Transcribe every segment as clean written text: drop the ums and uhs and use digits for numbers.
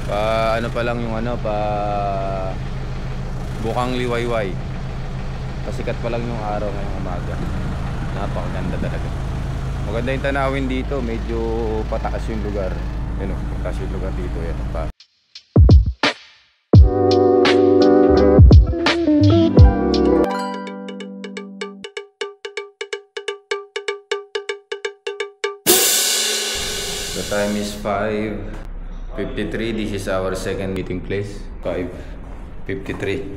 Ano pa lang yung bukang liwayway. Pasikat pa lang yung araw ngayong umaga. Napakaganda talaga. Maganda yung tanawin dito. Medyo pataas yung lugar. Yun o, pataas yung lugar dito. Yan pa. The time is 5:53. This is our second meeting place. 5:53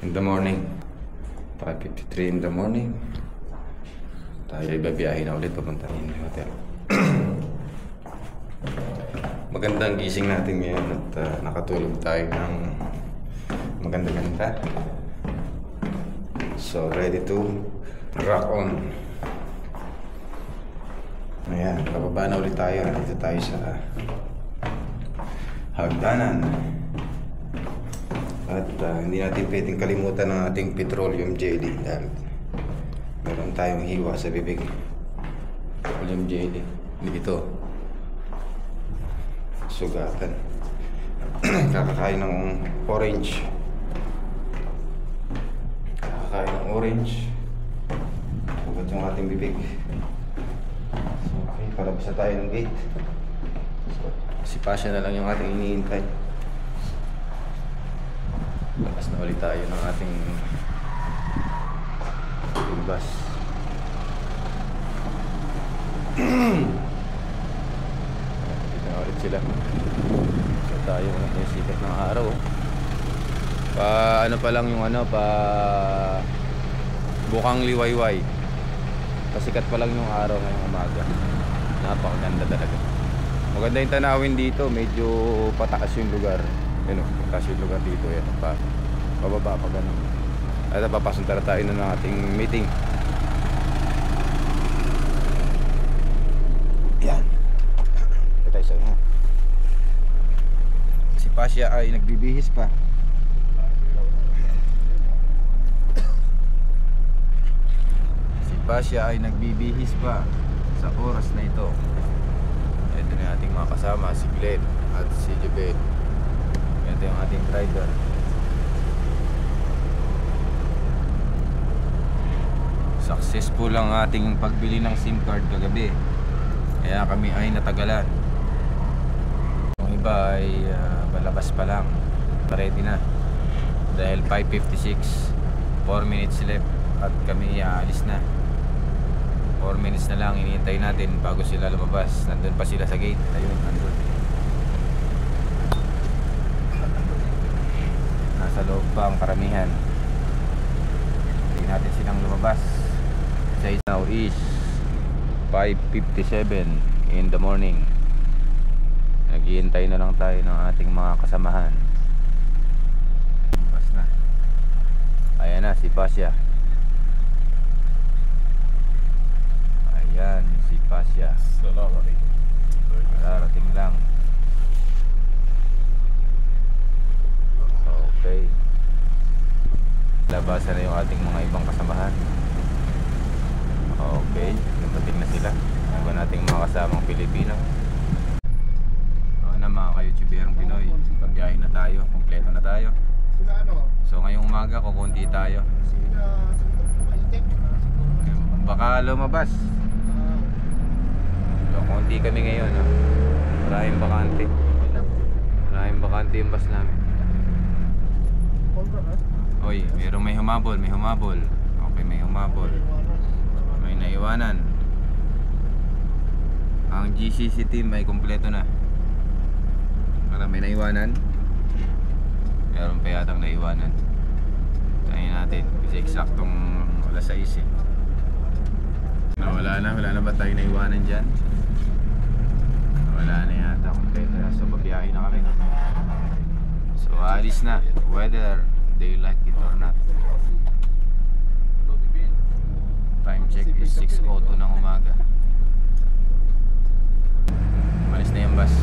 in the morning. 5:53 in the morning. Tayo ibabiyahin na ulit papunta rin yung hotel. Magandang gising natin ngayon at nakatulog tayo ng maganda-ganda. So ready to rock on. Ayan, bababa na ulit tayo. Dito tayo sa hagdanan. At hindi natin pwedeng kalimutan ng ating petroleum jelly dahil meron tayong hiwa sa bibig. Petroleum jelly. Dito. Sugatan. Kakakain ng orange. Kakakain ng orange. Sugat yung ating bibig. Okay, palabas na tayo ng gate. Si Pasha na lang yung ating iniintay. Labas na ulit tayo ng ating bus. Dito na ulit sila. So tayo yung sikat ng araw. Ano pa lang yung bukang liwayway. Pasikat pa lang yung araw ngayong umaga. Napakaganda talaga. Maganda yung tanawin dito. Medyo pataas yung lugar. Yun o, pataas yung lugar dito. Yan pa. Pababa pa ganun. At papasunta na tayo ng ating meeting. Yan. Ito tayo sa nga. Si Pasha ay nagbibihis pa. Pasha ay nagbibihis pa sa oras na ito. Ito na ating mga kasama, si Glenn at si Jebel. Ito yung ating driver. Successful ang ating pagbili ng SIM card kagabi. Kaya kami ay natagalan. Yung iba ay palabas pa lang. Ready na. Dahil 5:56, 4 minutes left at kami aalis na. 4 minutes na lang iniintay natin bago sila lumabas. Nandun pa sila sa gate. Ayun, nandun. Nasa loob pa ang karamihan. Hintayin natin silang lumabas. It now is 5:57 in the morning. Naghihintay na lang tayo ng ating mga kasamahan. Lumabas na. Ayan na si Pasha. Yan, si Pasha. Darating lang. Okay. Labasan na yung ating mga ibang kasamahan. Okay, dumating na sila. Iba nating mga kasamang Pilipino. So na mga ka-YouTuberong Pinoy, pagbiyahin na tayo, kompleto na tayo. So ngayong umaga kukunti tayo. Baka lumabas. So, konti kami ngayon, ha? Maraming bakante. Maraming bakante yung bus namin. Oy, may humabol, may humabol. Okay, may humabol. May naiwanan. Ang GCC team ay kumpleto na. Para may naiwanan. Meron pa yatang naiwanan. Tayo natin. Kasi eksaktong alas 6 eh. Wala na ba tayo naiwanan dyan? Wala na yata, kompleto na. So babiyahin na kami. So alis na, whether they like it or not. Time check is 6:02 ng umaga. Malis na yung bus.